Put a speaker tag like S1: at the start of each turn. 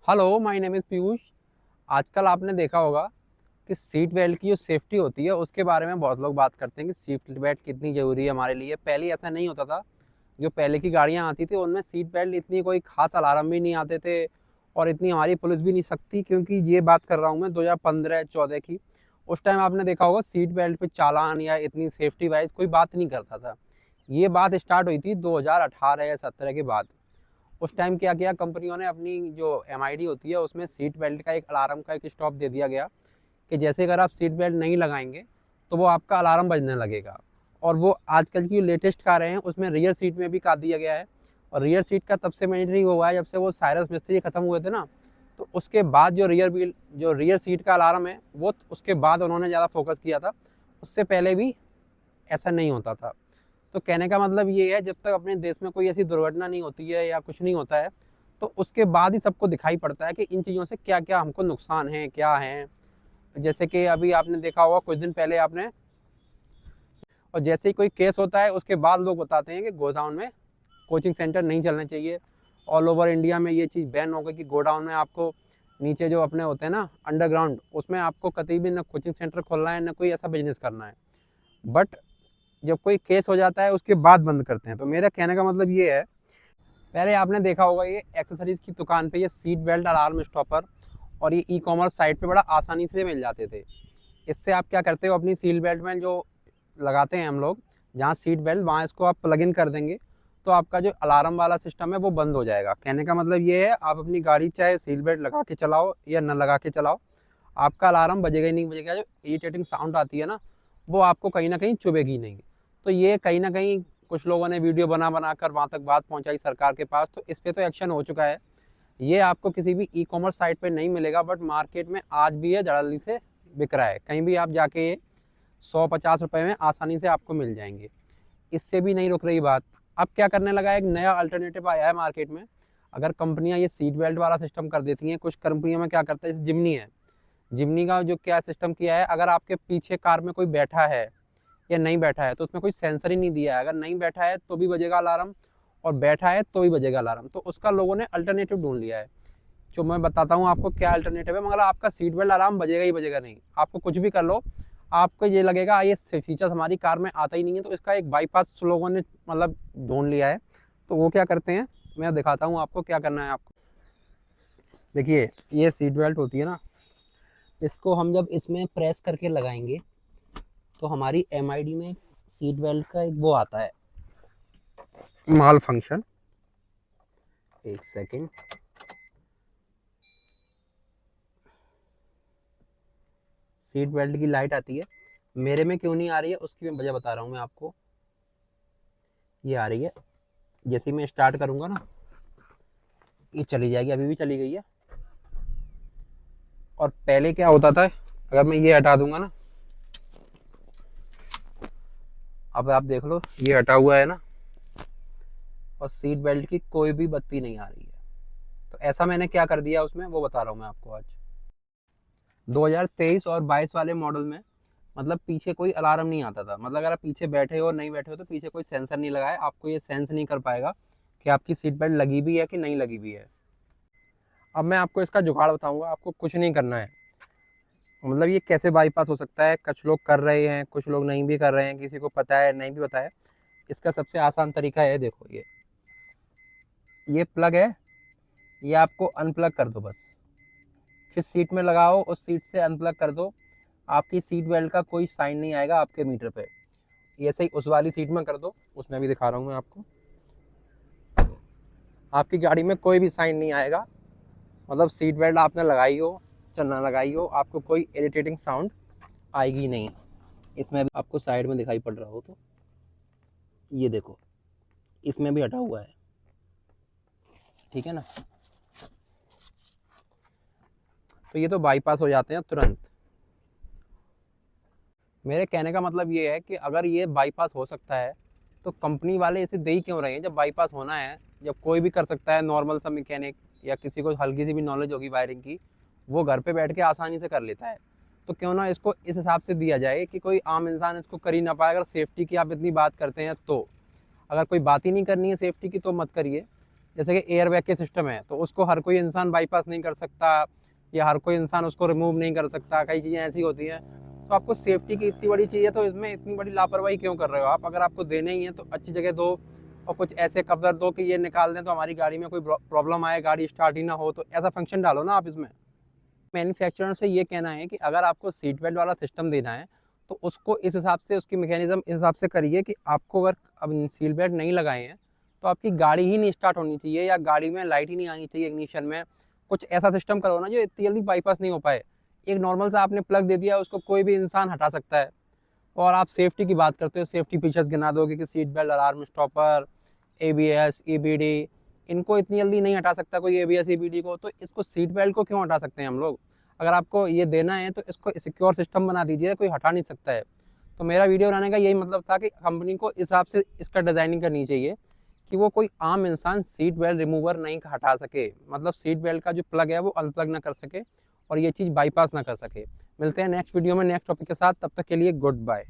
S1: Hello, my name is Piyush. आजकल आपने देखा होगा कि सीट बेल्ट की जो सेफ्टी होती है उसके बारे में बहुत लोग बात करते हैं कि सीट बेल्ट कितनी ज़रूरी है हमारे लिए। पहले ऐसा नहीं होता था। जो पहले की गाड़ियाँ आती थी उनमें सीट बेल्ट इतनी कोई ख़ास अलार्म भी नहीं आते थे और इतनी हमारी पुलिस भी नहीं सकती, क्योंकि ये बात कर रहा हूँ मैं 2015-14 की। उस टाइम आपने देखा होगा सीट बेल्ट पे चालान या इतनी सेफ्टी वाइज़ कोई बात नहीं करता था। ये बात स्टार्ट हुई थी 2018 या 17 के बाद। उस टाइम क्या किया कंपनियों ने, अपनी जो एमआईडी होती है उसमें सीट बेल्ट का एक अलार्म का एक स्टॉप दे दिया गया कि जैसे अगर आप सीट बेल्ट नहीं लगाएंगे तो वो आपका अलार्म बजने लगेगा। और वो आजकल की लेटेस्ट कारें हैं उसमें रियर सीट में भी कर दिया गया है। और रियर सीट का तब से मैंडेटरी हुआ है जब से वो साइरस मिस्त्री ख़त्म हुए थे ना। तो उसके बाद जो रियर सीट का अलार्म है वो उसके बाद उन्होंने ज़्यादा फोकस किया था। उससे पहले भी ऐसा नहीं होता था। तो कहने का मतलब ये है, जब तक अपने देश में कोई ऐसी दुर्घटना नहीं होती है या कुछ नहीं होता है तो उसके बाद ही सबको दिखाई पड़ता है कि इन चीज़ों से क्या क्या हमको नुकसान है, क्या है। जैसे कि अभी आपने देखा होगा कुछ दिन पहले आपने, और जैसे ही कोई केस होता है उसके बाद लोग बताते हैं कि गोडाउन में कोचिंग सेंटर नहीं चलने चाहिए। ऑल ओवर इंडिया में ये चीज़ बैन हो गई कि गोडाउन में आपको नीचे जो अपने होते हैं ना अंडरग्राउंड, उसमें आपको कभी भी ना कोचिंग सेंटर खोलना है ना कोई ऐसा बिजनेस करना है। बट जब कोई केस हो जाता है उसके बाद बंद करते हैं। तो मेरा कहने का मतलब ये है, पहले आपने देखा होगा ये एक्सेसरीज की दुकान पे ये सीट बेल्ट अलार्म स्टॉपर और ये ई कॉमर्स साइट पे बड़ा आसानी से मिल जाते थे। इससे आप क्या करते हो, अपनी सीट बेल्ट में जो लगाते हैं हम लोग, जहाँ सीट बेल्ट वहाँ इसको आप प्लग इन कर देंगे तो आपका जो अलार्म वाला सिस्टम है वो बंद हो जाएगा। कहने का मतलब ये है, आप अपनी गाड़ी चाहे सीट बेल्ट लगा के चलाओ या न लगा के चलाओ, आपका अलार्म बजेगा ही नहीं बजेगा। जो इरिटेटिंग साउंड आती है ना वो आपको कहीं ना कहीं चुभेगी नहीं। तो ये कहीं ना कहीं कुछ लोगों ने वीडियो बना बना कर वहाँ तक बात पहुँचाई सरकार के पास, तो इस पर तो एक्शन हो चुका है। ये आपको किसी भी ई कॉमर्स साइट पे नहीं मिलेगा, बट मार्केट में आज भी ये जल्दी से बिक रहा है। कहीं भी आप जाके ये 100-50 रुपये में आसानी से आपको मिल जाएंगे। इससे भी नहीं रुक रही बात, अब क्या करने लगा है, एक नया अल्टरनेटिव आया है मार्केट में। अगर कंपनियां ये सीट बेल्ट वाला सिस्टम कर देती हैं, कुछ कंपनियों में क्या करता है, जैसे जिमनी है, जिमनी का जो क्या सिस्टम किया है, अगर आपके पीछे कार में कोई बैठा है या नहीं बैठा है तो उसमें कोई सेंसर ही नहीं दिया है। अगर नहीं बैठा है तो भी बजेगा अलार्म और बैठा है तो भी बजेगा अलार्म। तो उसका लोगों ने अल्टरनेटिव ढूंढ लिया है, जो मैं बताता हूँ आपको क्या अल्टरनेटिव है। मगर आपका सीट बेल्ट अलार्म बजेगा ही बजेगा नहीं, आपको कुछ भी कर लो, आपको ये लगेगा ये फीचर्स हमारी कार में आता ही नहीं है। तो इसका एक बाईपास लोगों ने मतलब ढूंढ लिया है। तो वो क्या करते हैं, मैं दिखाता हूँ आपको क्या करना है आपको। देखिए, ये सीट बेल्ट होती है ना, इसको हम जब इसमें प्रेस करके लगाएंगे तो हमारी एमआईडी में सीट बेल्ट का एक वो आता है, माल फंक्शन। एक सेकेंड, सीट बेल्ट की लाइट आती है। मेरे में क्यों नहीं आ रही है उसकी मैं वजह बता रहा हूँ मैं आपको। ये आ रही है, जैसे ही मैं स्टार्ट करूँगा ना ये चली जाएगी, अभी भी चली गई है। और पहले क्या होता था, अगर मैं ये हटा दूंगा ना, अब आप देख लो ये हटा हुआ है ना, और सीट बेल्ट की कोई भी बत्ती नहीं आ रही है। तो ऐसा मैंने क्या कर दिया उसमें वो बता रहा हूँ मैं आपको आज। 2023 और 22 वाले मॉडल में मतलब पीछे कोई अलार्म नहीं आता था। मतलब अगर आप पीछे बैठे हो नहीं बैठे हो तो पीछे कोई सेंसर नहीं लगा है, आपको ये सेंस नहीं कर पाएगा कि आपकी सीट बेल्ट लगी भी है कि नहीं लगी भी है। अब मैं आपको इसका जुगाड़ बताऊंगा, आपको कुछ नहीं करना है। मतलब ये कैसे बाईपास हो सकता है, कुछ लोग कर रहे हैं कुछ लोग नहीं भी कर रहे हैं, किसी को पता है नहीं भी पता है। इसका सबसे आसान तरीका है, देखो ये प्लग है, ये आपको अनप्लग कर दो बस। जिस सीट में लगाओ उस सीट से अनप्लग कर दो, आपकी सीट बेल्ट का कोई साइन नहीं आएगा आपके मीटर पे। ये सही उस वाली सीट में कर दो, उसमें भी दिखा रहा हूँ मैं आपको। आपकी गाड़ी में कोई भी साइन नहीं आएगा, मतलब सीट बेल्ट आपने लगाई हो चलना लगाई हो, आपको कोई इरिटेटिंग साउंड आएगी नहीं। इसमें भी आपको साइड में दिखाई पड़ रहा हो तो ये देखो, इसमें भी हटा हुआ है, ठीक है ना। तो ये तो बाईपास हो जाते हैं तुरंत। मेरे कहने का मतलब ये है कि अगर ये बाईपास हो सकता है तो कंपनी वाले इसे दे ही क्यों रहे हैं। जब बाईपास होना है, जब कोई भी कर सकता है, नॉर्मल सा मैकेनिक या किसी को हल्की सी भी नॉलेज होगी वायरिंग की, वो घर पे बैठ के आसानी से कर लेता है। तो क्यों ना इसको इस हिसाब से दिया जाए कि कोई आम इंसान इसको कर ही ना पाए। अगर सेफ्टी की आप इतनी बात करते हैं तो, अगर कोई बात ही नहीं करनी है सेफ्टी की तो मत करिए। जैसे कि एयर बैग के सिस्टम है, तो उसको हर कोई इंसान बाईपास नहीं कर सकता या हर कोई इंसान उसको रिमूव नहीं कर सकता, कई चीज़ें ऐसी होती हैं। तो आपको सेफ्टी की इतनी बड़ी चीज़ है, तो इसमें इतनी बड़ी लापरवाही क्यों कर रहे हो आप? अगर आपको देने ही है तो अच्छी जगह दो, और कुछ ऐसे कवर दो कि ये निकाल दें तो हमारी गाड़ी में कोई प्रॉब्लम आए, गाड़ी स्टार्ट ही ना हो, तो ऐसा फंक्शन डालो ना आप इसमें। मैन्युफैक्चरर से ये कहना है कि अगर आपको सीट बेल्ट वाला सिस्टम देना है तो उसको इस हिसाब से, उसकी मैकेनिज्म इस हिसाब से करिए कि आपको अगर अब सीट बेल्ट नहीं लगाए हैं तो आपकी गाड़ी ही नहीं स्टार्ट होनी चाहिए, या गाड़ी में लाइट ही नहीं आनी चाहिए इग्निशन में। कुछ ऐसा सिस्टम करो ना जो इतनी जल्दी बाईपास नहीं हो पाए। एक नॉर्मल सा आपने प्लग दे दिया, उसको कोई भी इंसान हटा सकता है। और आप सेफ्टी की बात करते हो, सेफ्टी फीचर्स गिना दोगे कि seat belt, alarm stopper, ABS, EBD, इनको इतनी जल्दी नहीं हटा सकता कोई ABS EBD को, तो इसको सीट बेल्ट को क्यों हटा सकते हैं हम लोग? अगर आपको ये देना है तो इसको सिक्योर सिस्टम बना दीजिए, कोई हटा नहीं सकता है। तो मेरा वीडियो बनाने का यही मतलब था कि कंपनी को इस हिसाब से इसका डिज़ाइनिंग करनी चाहिए कि वो कोई आम इंसान सीट बेल्ट रिमूवर नहीं हटा सके, मतलब सीट बेल्ट का जो प्लग है वो अनप्लग ना कर सके और ये चीज़ बाईपास ना कर सके। मिलते हैं नेक्स्ट वीडियो में नेक्स्ट टॉपिक के साथ, तब तक के लिए गुड बाय।